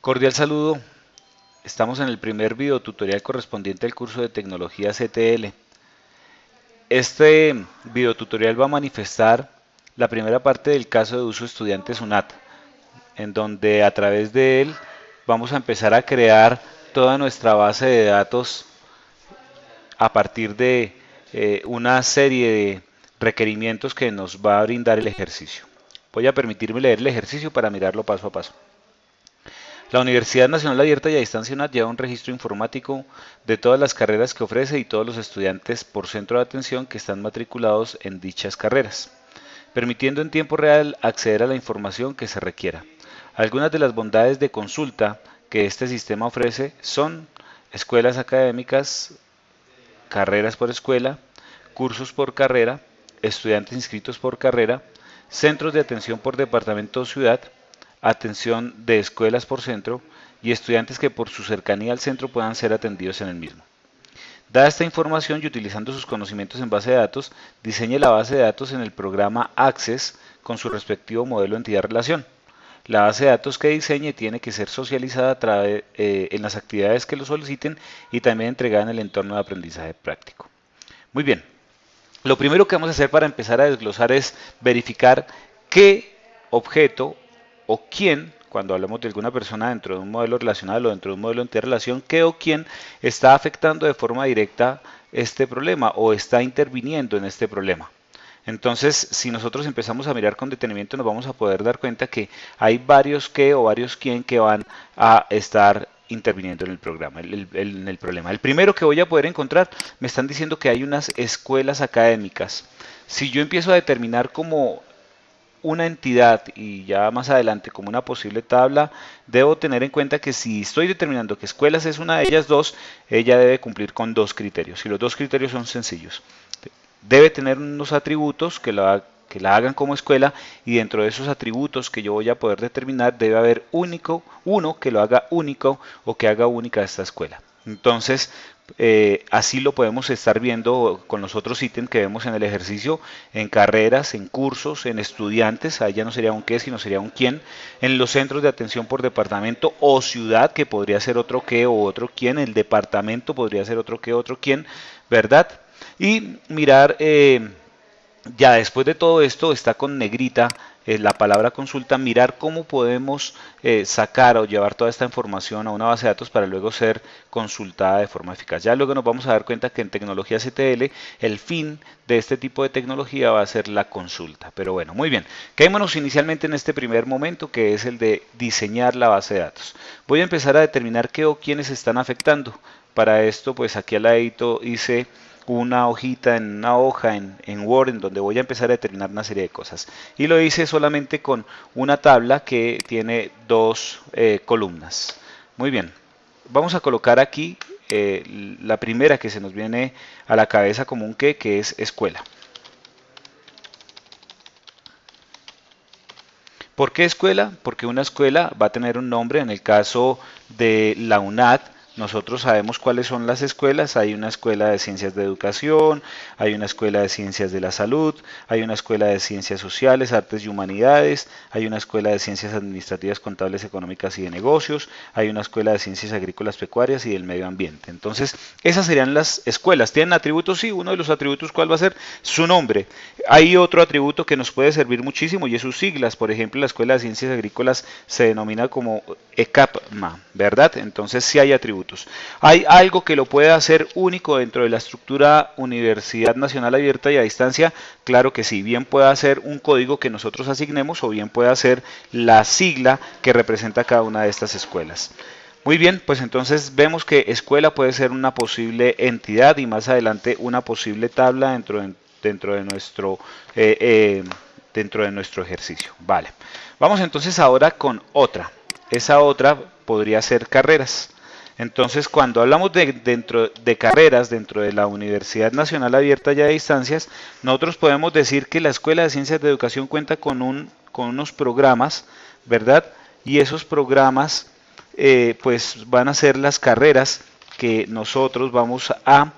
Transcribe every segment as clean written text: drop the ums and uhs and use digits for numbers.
Cordial saludo. Estamos en el primer videotutorial correspondiente al curso de tecnología CTL. Este videotutorial va a manifestar la primera parte del caso de uso estudiante SUNAT, en donde a través de él vamos a empezar a crear toda nuestra base de datos a partir de una serie de requerimientos que nos va a brindar el ejercicio. Voy a permitirme leer el ejercicio para mirarlo paso a paso. La Universidad Nacional Abierta y a Distancia UNAD lleva un registro informático de todas las carreras que ofrece y todos los estudiantes por centro de atención que están matriculados en dichas carreras, permitiendo en tiempo real acceder a la información que se requiera. Algunas de las bondades de consulta que este sistema ofrece son escuelas académicas, carreras por escuela, cursos por carrera, estudiantes inscritos por carrera, centros de atención por departamento o ciudad, atención de escuelas por centro y estudiantes que por su cercanía al centro puedan ser atendidos en el mismo. Dada esta información y utilizando sus conocimientos en base de datos, diseñe la base de datos en el programa Access con su respectivo modelo entidad-relación. La base de datos que diseñe tiene que ser socializada en las actividades que lo soliciten y también entregada en el entorno de aprendizaje práctico. Muy bien, lo primero que vamos a hacer para empezar a desglosar es verificar qué objeto o quién, cuando hablamos de alguna persona dentro de un modelo relacional o dentro de un modelo de interrelación, qué o quién está afectando de forma directa este problema o está interviniendo en este problema. Entonces, si nosotros empezamos a mirar con detenimiento, nos vamos a poder dar cuenta que hay varios qué o varios quién que van a estar interviniendo en el programa, en el problema. El primero que voy a poder encontrar, me están diciendo que hay unas escuelas académicas. Si yo empiezo a determinar como una entidad y ya más adelante como una posible tabla, debo tener en cuenta que si estoy determinando que escuelas es una de ellas dos, ella debe cumplir con dos criterios. Y los dos criterios son sencillos. Debe tener unos atributos que la hagan como escuela y dentro de esos atributos que yo voy a poder determinar debe haber uno que lo haga único o que haga única esta escuela. Entonces, así lo podemos estar viendo con los otros ítems que vemos en el ejercicio, en carreras, en cursos, en estudiantes, ahí ya no sería un qué, sino sería un quién, en los centros de atención por departamento o ciudad, que podría ser otro qué o otro quién, el departamento podría ser otro qué, otro quién, ¿verdad? Y mirar, ya después de todo esto, está con negrita la palabra consulta, mirar cómo podemos sacar o llevar toda esta información a una base de datos para luego ser consultada de forma eficaz. Ya luego nos vamos a dar cuenta que en tecnología CTL el fin de este tipo de tecnología va a ser la consulta. Pero bueno, muy bien. Quedémonos inicialmente en este primer momento que es el de diseñar la base de datos. Voy a empezar a determinar qué o quiénes están afectando. Para esto, pues aquí al ladito hice una hojita en una hoja en Word en donde voy a empezar a determinar una serie de cosas. Y lo hice solamente con una tabla que tiene dos columnas. Muy bien, vamos a colocar aquí la primera que se nos viene a la cabeza como un que es escuela. ¿Por qué escuela? Porque una escuela va a tener un nombre. En el caso de la UNAD, nosotros sabemos cuáles son las escuelas. Hay una escuela de ciencias de educación, hay una escuela de ciencias de la salud, hay una escuela de ciencias sociales, artes y humanidades, hay una escuela de ciencias administrativas, contables, económicas y de negocios, hay una escuela de ciencias agrícolas, pecuarias y del medio ambiente. Entonces, esas serían las escuelas. ¿Tienen atributos? Sí, uno de los atributos, ¿cuál va a ser? Su nombre. Hay otro atributo que nos puede servir muchísimo y es sus siglas. Por ejemplo, la Escuela de Ciencias Agrícolas se denomina como ECAPMA, ¿verdad? Entonces sí hay atributos. ¿Hay algo que lo pueda hacer único dentro de la estructura Universidad Nacional Abierta y a Distancia? Claro que sí. Bien puede ser un código que nosotros asignemos o bien puede ser la sigla que representa cada una de estas escuelas. Muy bien, pues entonces vemos que escuela puede ser una posible entidad y más adelante una posible tabla dentro de nuestro, eh, eh, dentro de nuestro ejercicio. Vale, vamos entonces ahora con otra. Esa otra podría ser carreras. Entonces, cuando hablamos dentro de carreras, dentro de la Universidad Nacional Abierta y a Distancias, nosotros podemos decir que la Escuela de Ciencias de Educación cuenta con unos programas, ¿verdad? Y esos programas pues van a ser las carreras que nosotros vamos a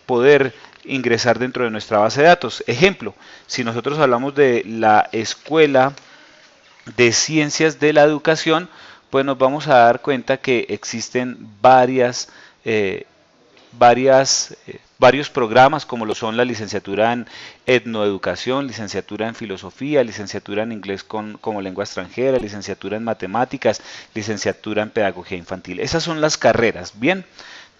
poder ingresar dentro de nuestra base de datos. Ejemplo, si nosotros hablamos de la Escuela de Ciencias de la Educación, pues nos vamos a dar cuenta que existen varios programas como lo son la licenciatura en etnoeducación, licenciatura en filosofía, licenciatura en inglés como lengua extranjera, licenciatura en matemáticas, licenciatura en pedagogía infantil. Esas son las carreras, ¿bien?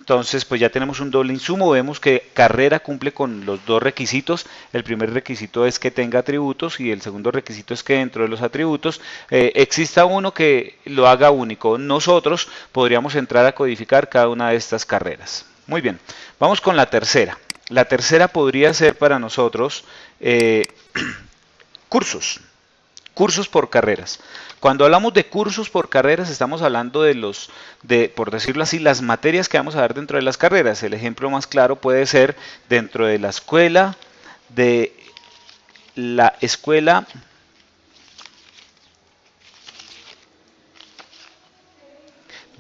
Entonces, pues ya tenemos un doble insumo, vemos que carrera cumple con los dos requisitos. El primer requisito es que tenga atributos y el segundo requisito es que dentro de los atributos exista uno que lo haga único. Nosotros podríamos entrar a codificar cada una de estas carreras. Muy bien, vamos con la tercera. La tercera podría ser para nosotros cursos. Cursos por carreras. Cuando hablamos de cursos por carreras, estamos hablando por decirlo así, las materias que vamos a ver dentro de las carreras. El ejemplo más claro puede ser dentro de la escuela de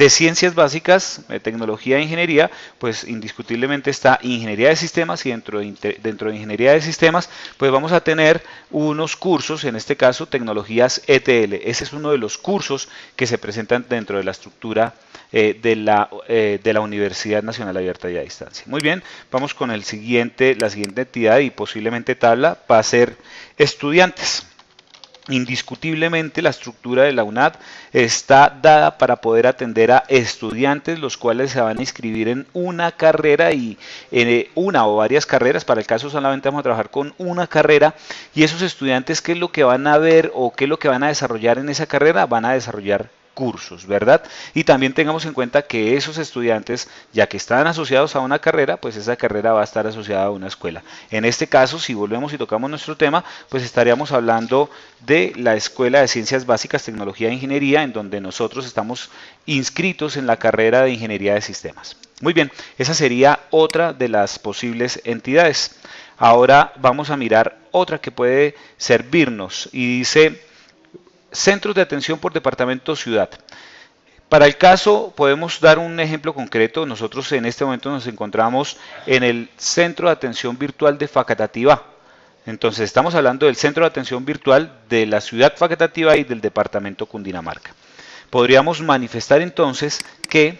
ciencias básicas, tecnología e ingeniería, pues indiscutiblemente está ingeniería de sistemas y dentro de ingeniería de sistemas, pues vamos a tener unos cursos, en este caso tecnologías ETL. Ese es uno de los cursos que se presentan dentro de la estructura de la Universidad Nacional Abierta y a Distancia. Muy bien, vamos con la siguiente entidad y posiblemente tabla, va a ser estudiantes. Indiscutiblemente la estructura de la UNAD está dada para poder atender a estudiantes los cuales se van a inscribir en una carrera y en una o varias carreras. Para el caso solamente vamos a trabajar con una carrera y esos estudiantes, ¿qué es lo que van a ver o qué es lo que van a desarrollar en esa carrera? Van a desarrollar cursos, ¿verdad? Y también tengamos en cuenta que esos estudiantes, ya que están asociados a una carrera, pues esa carrera va a estar asociada a una escuela. En este caso, si volvemos y tocamos nuestro tema, pues estaríamos hablando de la Escuela de Ciencias Básicas, Tecnología e Ingeniería, en donde nosotros estamos inscritos en la carrera de Ingeniería de Sistemas. Muy bien, esa sería otra de las posibles entidades. Ahora vamos a mirar otra que puede servirnos y dice centros de atención por departamento ciudad. Para el caso podemos dar un ejemplo concreto. Nosotros en este momento nos encontramos en el Centro de Atención Virtual de Facatativá. Entonces estamos hablando del Centro de Atención Virtual de la ciudad Facatativá y del departamento Cundinamarca. Podríamos manifestar entonces que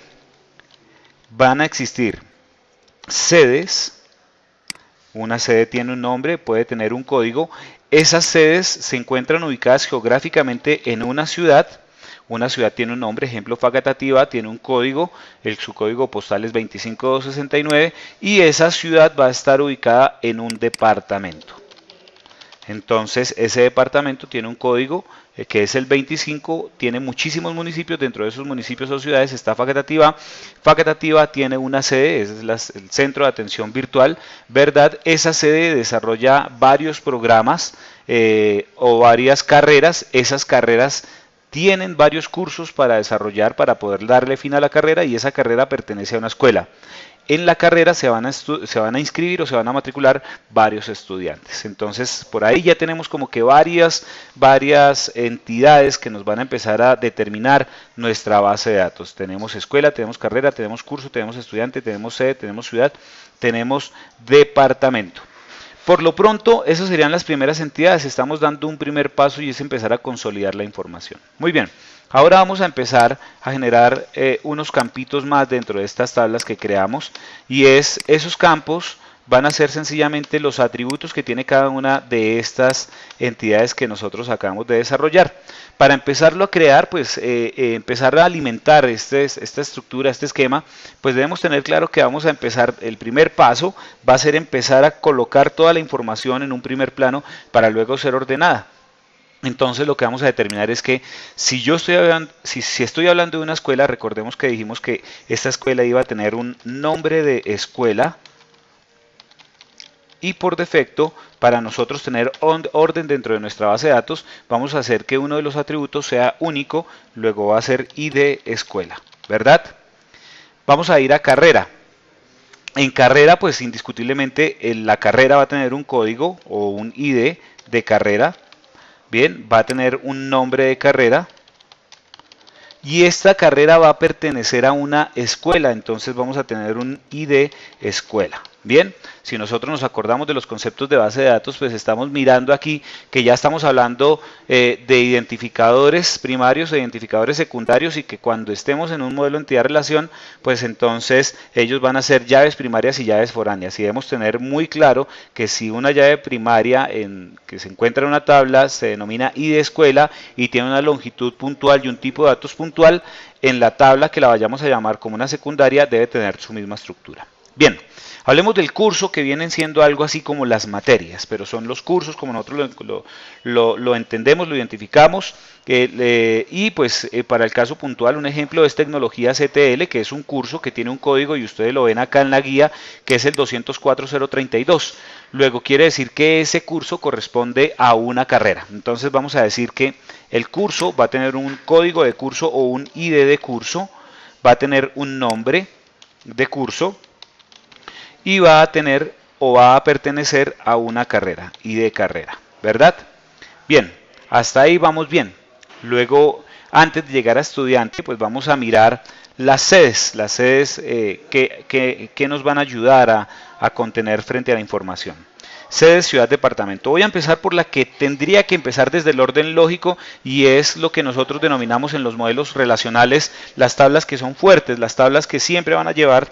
van a existir sedes. Una sede tiene un nombre, puede tener un código. Esas sedes se encuentran ubicadas geográficamente en una ciudad. Una ciudad tiene un nombre, ejemplo Facatativá, tiene un código, su código postal es 25269 y esa ciudad va a estar ubicada en un departamento. Entonces ese departamento tiene un código que es el 25, tiene muchísimos municipios, dentro de esos municipios o ciudades está Facatativá. Facatativá tiene una sede, es el Centro de Atención Virtual, ¿verdad? Esa sede desarrolla varios programas o varias carreras. Esas carreras tienen varios cursos para desarrollar, para poder darle fin a la carrera, y esa carrera pertenece a una escuela. En la carrera se van a inscribir o se van a matricular varios estudiantes. Entonces, por ahí ya tenemos como que varias entidades que nos van a empezar a determinar nuestra base de datos. Tenemos escuela, tenemos carrera, tenemos curso, tenemos estudiante, tenemos sede, tenemos ciudad, tenemos departamento. Por lo pronto, esas serían las primeras entidades. Estamos dando un primer paso y es empezar a consolidar la información. Muy bien. Ahora vamos a empezar a generar unos campitos más dentro de estas tablas que creamos, y esos campos van a ser sencillamente los atributos que tiene cada una de estas entidades que nosotros acabamos de desarrollar. Para empezarlo a crear, pues empezar a alimentar esta estructura, este esquema, pues debemos tener claro que vamos a empezar, el primer paso va a ser empezar a colocar toda la información en un primer plano para luego ser ordenada. Entonces lo que vamos a determinar es que si estoy hablando de una escuela, recordemos que dijimos que esta escuela iba a tener un nombre de escuela, y por defecto, para nosotros tener orden dentro de nuestra base de datos, vamos a hacer que uno de los atributos sea único, luego va a ser ID escuela, ¿verdad? Vamos a ir a carrera. En carrera, pues indiscutiblemente la carrera va a tener un código o un ID de carrera. Bien, va a tener un nombre de carrera y esta carrera va a pertenecer a una escuela, entonces vamos a tener un ID escuela. Bien, si nosotros nos acordamos de los conceptos de base de datos, pues estamos mirando aquí que ya estamos hablando de identificadores primarios e identificadores secundarios y que cuando estemos en un modelo entidad-relación, pues entonces ellos van a ser llaves primarias y llaves foráneas. Y debemos tener muy claro que si una llave primaria que se encuentra en una tabla se denomina ID de escuela y tiene una longitud puntual y un tipo de datos puntual, en la tabla que la vayamos a llamar como una secundaria debe tener su misma estructura. Bien. Hablemos del curso, que vienen siendo algo así como las materias, pero son los cursos como nosotros lo entendemos, lo identificamos, y pues para el caso puntual un ejemplo es tecnología CTL, que es un curso que tiene un código y ustedes lo ven acá en la guía, que es el 204032. Luego quiere decir que ese curso corresponde a una carrera. Entonces vamos a decir que el curso va a tener un código de curso o un ID de curso, va a tener un nombre de curso, y va a tener o va a pertenecer a una carrera, y de carrera, ¿verdad? Bien, hasta ahí vamos bien. Luego, antes de llegar a estudiante, pues vamos a mirar las sedes que nos van a ayudar a contener frente a la información. Sede, ciudad, departamento. Voy a empezar por la que tendría que empezar desde el orden lógico y es lo que nosotros denominamos en los modelos relacionales las tablas que son fuertes, las tablas que siempre van a llevar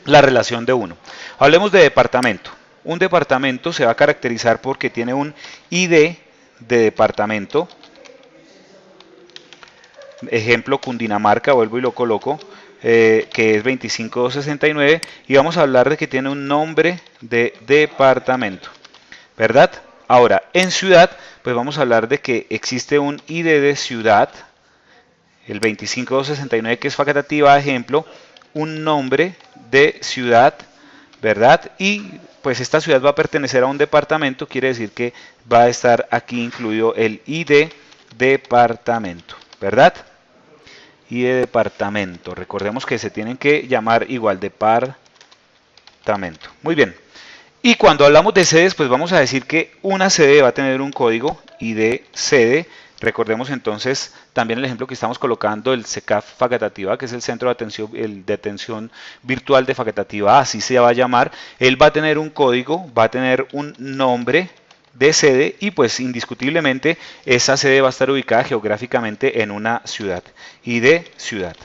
la relación de uno. Hablemos de departamento. Un departamento se va a caracterizar porque tiene un ID de departamento. Ejemplo, Cundinamarca, vuelvo y lo coloco, que es 25269. Y vamos a hablar de que tiene un nombre de departamento, ¿verdad? Ahora, en ciudad, pues vamos a hablar de que existe un ID de ciudad, el 25269, que es facultativa, ejemplo, un nombre de ciudad, ¿verdad? Y pues esta ciudad va a pertenecer a un departamento, quiere decir que va a estar aquí incluido el ID departamento, ¿verdad? ID departamento, recordemos que se tienen que llamar igual departamento. Muy bien. Y cuando hablamos de sedes, pues vamos a decir que una sede va a tener un código ID sede. Recordemos entonces también el ejemplo que estamos colocando, el CECAF Facatativá, que es el Centro de Atención Virtual de Facatativá, así se va a llamar. Él va a tener un código, va a tener un nombre de sede y pues indiscutiblemente esa sede va a estar ubicada geográficamente en una ciudad, ID ciudad.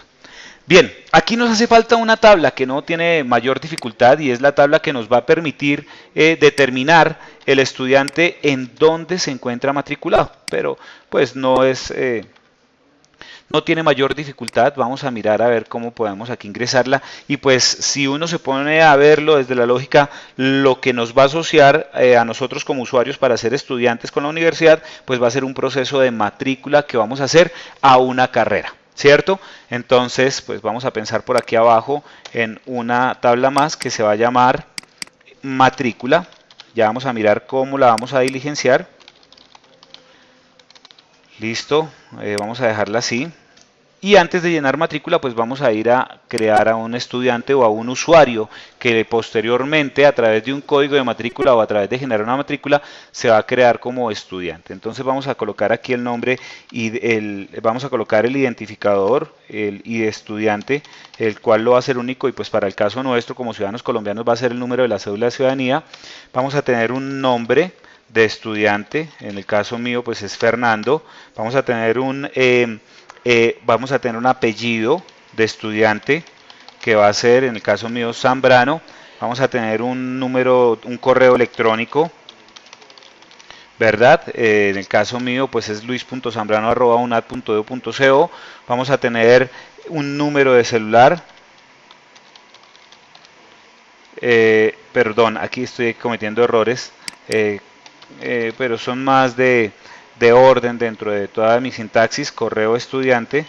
Bien, aquí nos hace falta una tabla que no tiene mayor dificultad y es la tabla que nos va a permitir determinar el estudiante en dónde se encuentra matriculado, pero pues no tiene mayor dificultad. Vamos a mirar a ver cómo podemos aquí ingresarla y pues si uno se pone a verlo desde la lógica, lo que nos va a asociar a nosotros como usuarios para ser estudiantes con la universidad, pues va a ser un proceso de matrícula que vamos a hacer a una carrera, ¿cierto? Entonces, pues vamos a pensar por aquí abajo en una tabla más que se va a llamar matrícula. Ya vamos a mirar cómo la vamos a diligenciar. Listo, vamos a dejarla así. Y antes de llenar matrícula, pues vamos a ir a crear a un estudiante o a un usuario que posteriormente a través de un código de matrícula o a través de generar una matrícula se va a crear como estudiante. Entonces vamos a colocar aquí el nombre y vamos a colocar el identificador, el ID estudiante, el cual lo va a ser único y pues para el caso nuestro como ciudadanos colombianos va a ser el número de la cédula de ciudadanía. Vamos a tener un nombre de estudiante, en el caso mío pues es Fernando. Vamos a tener un apellido de estudiante que va a ser, en el caso mío, Zambrano. Vamos a tener un correo electrónico, ¿verdad? En el caso mío, pues es luis.zambrano@unad.edu.co. Vamos a tener un número de celular. Perdón, aquí estoy cometiendo errores, pero son más de orden dentro de toda mi sintaxis. Correo estudiante,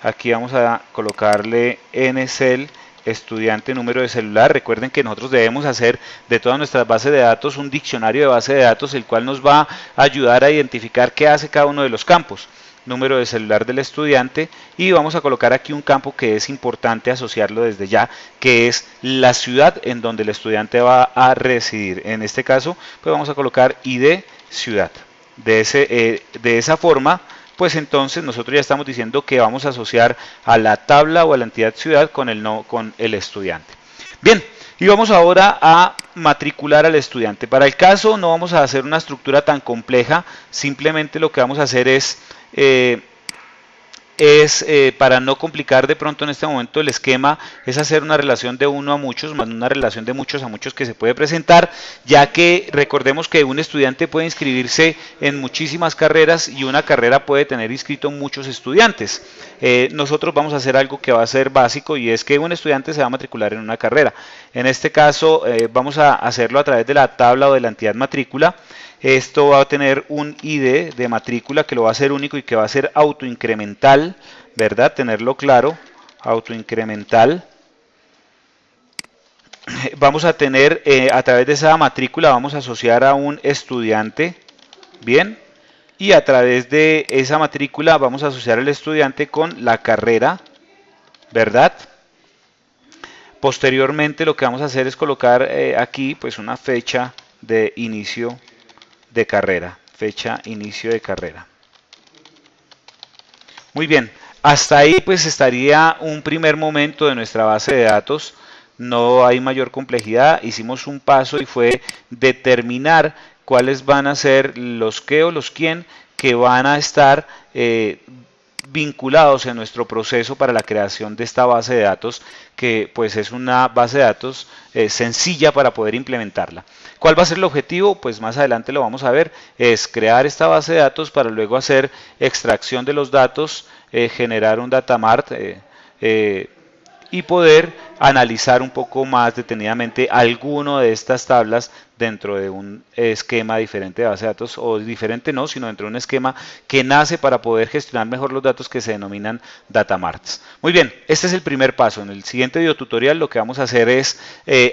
aquí vamos a colocarle ncel estudiante número de celular. Recuerden que nosotros debemos hacer de todas nuestras bases de datos un diccionario de base de datos, el cual nos va a ayudar a identificar qué hace cada uno de los campos. Número de celular del estudiante y vamos a colocar aquí un campo que es importante asociarlo desde ya, que es la ciudad en donde el estudiante va a residir. En este caso, pues vamos a colocar ID ciudad. De esa forma, pues entonces nosotros ya estamos diciendo que vamos a asociar a la tabla o a la entidad ciudad con el estudiante. Bien, Y vamos ahora a matricular al estudiante. Para el caso no vamos a hacer una estructura tan compleja, simplemente lo que vamos a hacer para no complicar de pronto en este momento el esquema, es hacer una relación de uno a muchos, más una relación de muchos a muchos que se puede presentar, ya que recordemos que un estudiante puede inscribirse en muchísimas carreras y una carrera puede tener inscrito muchos estudiantes. Nosotros vamos a hacer algo que va a ser básico, y es que un estudiante se va a matricular en una carrera. En este caso vamos a hacerlo a través de la tabla o de la entidad matrícula. Esto va a tener un ID de matrícula que lo va a hacer único y que va a ser autoincremental, ¿verdad? Tenerlo claro, autoincremental. Vamos a tener, a través de esa matrícula vamos a asociar a un estudiante, ¿bien? Y a través de esa matrícula vamos a asociar al estudiante con la carrera, ¿verdad? Posteriormente lo que vamos a hacer es colocar aquí pues una fecha de inicio de carrera, fecha inicio de carrera. Muy bien, hasta ahí pues estaría un primer momento de nuestra base de datos. No hay mayor complejidad, hicimos un paso y fue determinar cuáles van a ser los qué o los quién que van a estar vinculados en nuestro proceso para la creación de esta base de datos, que pues es una base de datos sencilla para poder implementarla. ¿Cuál va a ser el objetivo? Pues más adelante lo vamos a ver, es crear esta base de datos para luego hacer extracción de los datos, generar un datamart y poder analizar un poco más detenidamente alguno de estas tablas dentro de un esquema diferente de base de datos, o diferente no, sino dentro de un esquema que nace para poder gestionar mejor los datos, que se denominan datamarts. Muy bien, este es el primer paso. En el siguiente videotutorial lo que vamos a hacer es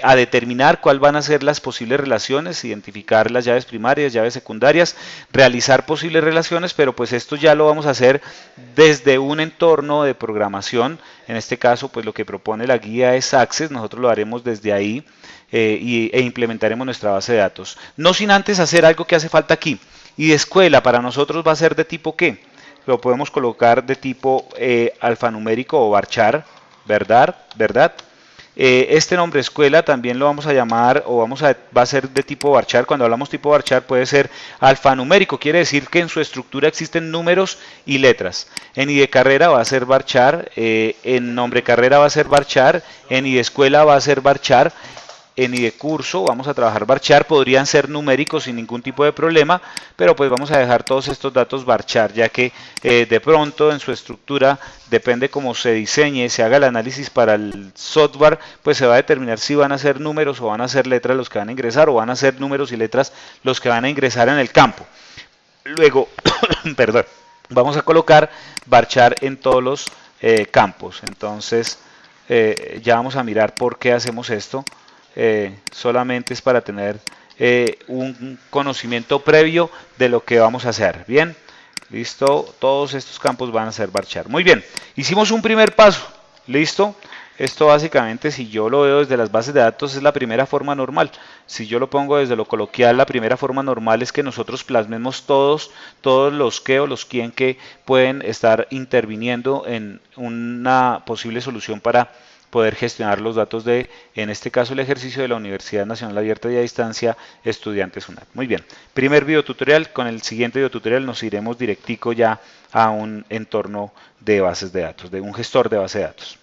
a determinar cuáles van a ser las posibles relaciones, identificar las llaves primarias, llaves secundarias, realizar posibles relaciones, pero pues esto ya lo vamos a hacer desde un entorno de programación. En este caso pues lo que propone la guía es Access, nosotros lo haremos desde ahí e implementaremos nuestra base de datos. No sin antes hacer algo que hace falta aquí. Y de escuela para nosotros va a ser de tipo ¿qué? Lo podemos colocar de tipo alfanumérico o varchar, ¿verdad? Este nombre escuela también lo vamos a llamar, o va a ser de tipo varchar. Cuando hablamos tipo varchar puede ser alfanumérico, quiere decir que en su estructura existen números y letras. En ID carrera va a ser varchar, en nombre carrera va a ser varchar, en ID escuela va a ser varchar. En ID curso vamos a trabajar varchar, podrían ser numéricos sin ningún tipo de problema, pero pues vamos a dejar todos estos datos varchar, ya que de pronto en su estructura, depende cómo se diseñe, se haga el análisis para el software, pues se va a determinar si van a ser números o van a ser letras los que van a ingresar, o van a ser números y letras los que van a ingresar en el campo. Luego, perdón, vamos a colocar varchar en todos los campos. Entonces ya vamos a mirar por qué hacemos esto. Solamente es para tener un conocimiento previo de lo que vamos a hacer. Bien, listo, todos estos campos van a ser varchar. Muy bien, hicimos un primer paso, listo. Esto básicamente, si yo lo veo desde las bases de datos, es la primera forma normal. Si yo lo pongo desde lo coloquial, la primera forma normal es que nosotros plasmemos todos los qué o los quién que pueden estar interviniendo en una posible solución para poder gestionar los datos de, en este caso, el ejercicio de la Universidad Nacional Abierta y a Distancia Estudiantes UNAD. Muy bien, primer videotutorial. Con el siguiente videotutorial nos iremos directico ya a un entorno de bases de datos, de un gestor de base de datos.